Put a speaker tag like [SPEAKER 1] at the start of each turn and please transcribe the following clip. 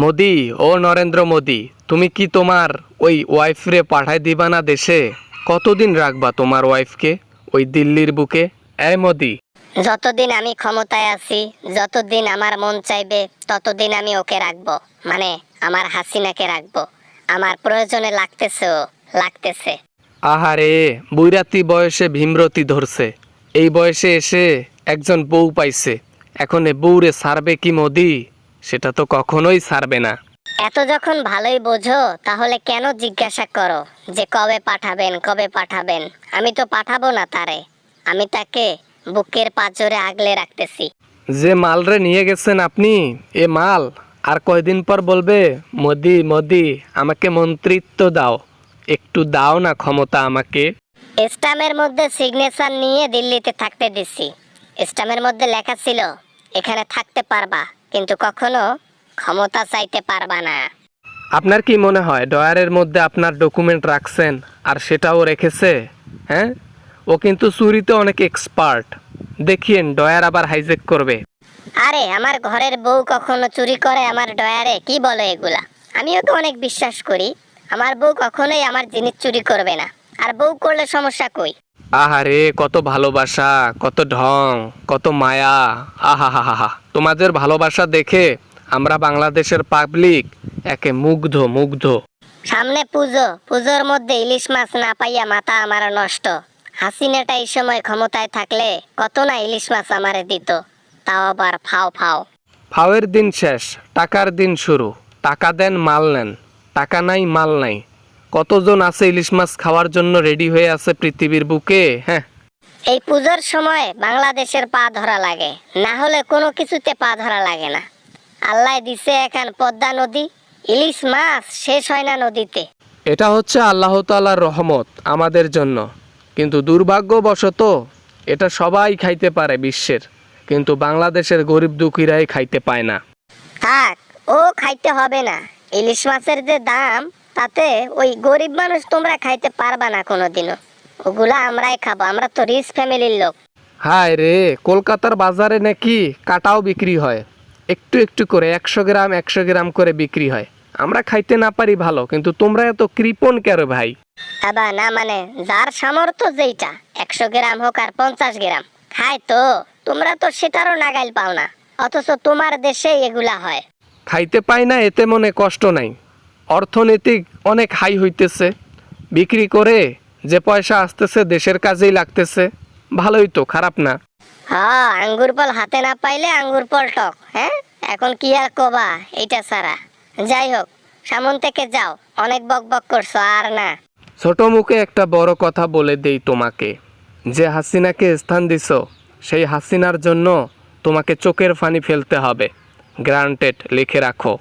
[SPEAKER 1] মোদি ও নরেন্দ্র মোদি, তুমি কি তোমার ওই ওয়াইফরে পাঠায় দিবা না দেশে? কতদিন রাখবা তোমার ওয়াইফকে ওই দিল্লির বুকে? এই মোদি,
[SPEAKER 2] যতদিন আমি ক্ষমতায় আছি, যতদিন আমার মন চাইবে ততদিন আমি ওকে রাখবো, মানে আমার হাসিনাকে রাখবো। আমার প্রয়োজনে লাগতেছে।
[SPEAKER 1] আহারে, বুইরাতি বয়সে ভীমরতি ধরছে, এই বয়সে এসে একজন বউ পাইছে, এখন এ বউরে ছাড়বে কি মোদি? সেটা তো কখনোই ছাড়বে না।
[SPEAKER 2] এত যখন ভালোই বোঝো তাহলে কেন জিজ্ঞাসা করো যে কবে পাঠাবেন? আমি তো পাঠাবো না তারে, আমি তাকে বুকের পাঁজরে আগলে রাখতেছি।
[SPEAKER 1] যে মালরে নিয়ে গেছেন আপনি, এ মাল আর কয়দিন পর বলবে মোদি মোদি আমাকে মন্ত্রিত্ব দাও, একটু দাও না ক্ষমতা আমাকে।
[SPEAKER 2] স্টামের মধ্যে সিগনেচার নিয়ে দিল্লিতে থাকতে দিছি। স্টামের মধ্যে লেখা ছিল এখানে থাকতে পারবা, কিন্তু কখনো ক্ষমতা চাইতে পারবা না।
[SPEAKER 1] আপনার কি মনে হয় ডয়ারের মধ্যে আপনার ডকুমেন্ট রাখছেন আর সেটাও রেখেছে? হ্যাঁ, ও কিন্তু চুরিতে অনেক এক্সপার্ট, দেখিয়েন ডয়ার আবার হাইজেক করবে।
[SPEAKER 2] আরে আমার ঘরের বউ কখনো চুরি করে আমার ডয়ারে? কি বলে এগুলা? আমি ওকে অনেক বিশ্বাস করি, আমার বউ কখনোই আমার জিনিস চুরি করবে না। আর বউ করলে সমস্যা কই?
[SPEAKER 1] আহারে, কত ভালোবাসা, কত ঢং, কত মায়া! আহা হা হা হা, তোমাদের ভালোবাসা দেখে আমরা বাংলাদেশের পাবলিক একে মুগ্ধ মুগ্ধ।
[SPEAKER 2] সামনে পুজোর মধ্যে ইলিশ মাছ না পাইয়া মাথা আমার নষ্ট। হাসিনাটা এই সময় ক্ষমতায় থাকলে কত না ইলিশ মাছ আমারে দিত, তাও আবার ফাও ফাও।
[SPEAKER 1] ফাওয়ের দিন শেষ, টাকার দিন শুরু। টাকা দেন, মাল নেন, টাকা নাই, মাল নাই। কতজন আছে ইলিশ মাছ খাওয়ার জন্য রেডি হয়ে আছে পৃথিবীর বুকে? হ্যাঁ,
[SPEAKER 2] এই পুজোর সময় বাংলাদেশের পা ধরা লাগে, না হলে কোনো কিছুতে পা ধরা লাগে না। আল্লাহ দিছে এখন পদ্মা নদী, ইলিশ মাছ শেষ হয় না নদীতে।
[SPEAKER 1] এটা হচ্ছে আল্লাহ তাআলার রহমত আমাদের জন্য, কিন্তু দুর্ভাগ্যবশত এটা সবাই খাইতে পারে বিশ্বের, কিন্তু বাংলাদেশের গরিব দুঃখীরাই খাইতে পায় না।
[SPEAKER 2] থাক, ও খাইতে হবে না। ইলিশ মাছের যে দাম, তাতে ওই গরিব মানুষ তোমরা খাইতে পারবা না কোনোদিনও। ওগুলা আমরাই খাবো, আমরা তো রিচ ফ্যামিলির লোক।
[SPEAKER 1] হায় রে, কলকাতার বাজারে নাকি কাটাও বিক্রি হয়, একটু একটু করে 100 গ্রাম করে বিক্রি হয়। আমরা খাইতে না পারি ভালো, কিন্তু তোমরা এত কৃপণ কেন ভাই?
[SPEAKER 2] আবার না, মানে যার সামর্থ্য যেইটা, 100 গ্রাম হোক আর 50 গ্রাম খায়, তো তোমরা তো সেটারও নাগাইল পাও না, অথচ তোমার দেশে এগুলা হয়।
[SPEAKER 1] খাইতে পাই না এতে মনে কষ্ট নাই, অর্থনৈতিক অনেক হাই হইতেছে, বিক্রি করে যে পয়সা আসতেছে দেশের কাজেই লাগতেছে, ভালোই তো, খারাপ না।
[SPEAKER 2] হ্যাঁ, আঙ্গুর ফল হাতে না পাইলে আঙ্গুর ফল টক। হ্যাঁ, এখন কি আর কবা এইটা ছাড়া? যাই হোক, সামন থেকে যাও, অনেক বক বক করছো আর না।
[SPEAKER 1] ছোট মুখে একটা বড় কথা বলে দেই তোমাকে, যে হাসিনাকে স্থান দিছো সেই হাসিনার জন্য তোমাকে চোখের পানি ফেলতে হবে। গ্রান্টেড, লিখে রাখো।